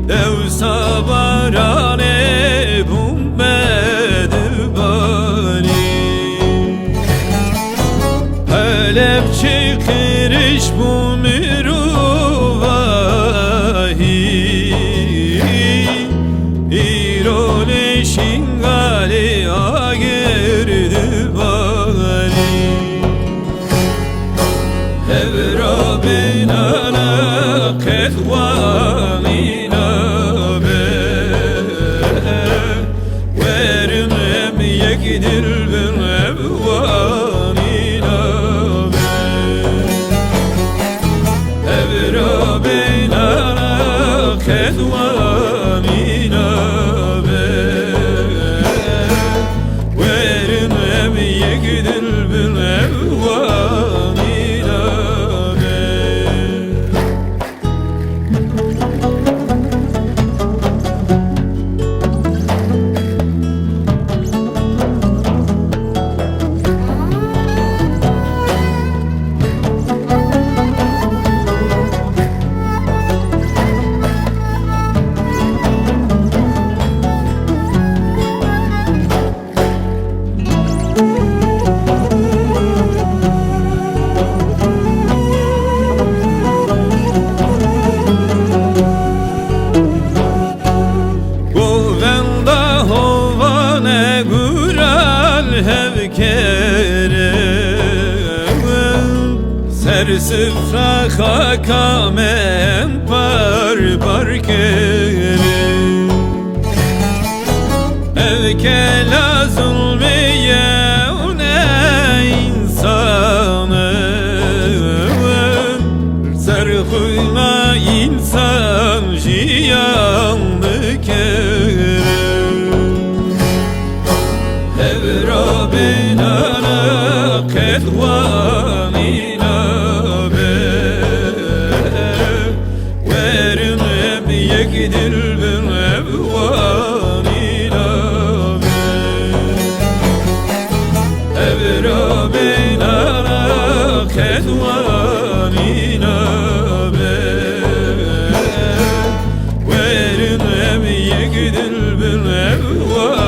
dev sabarane bumbedu bani Halep çıkırış bu miruvahi İrole şingali agirdu bani Evra binana kedvanina be Verim em yekdir ben evvanina be Evra binana kedvanina be Verim em yekdir ben evvanina Sıfra hakamen par kere Evkela zulmiye une insanı Serhuyma insan jiyanlı kere Evra binana kedvanina Yekdir ben evvanina be Evra binana kedvanina be Verin em yekdir ben evvanina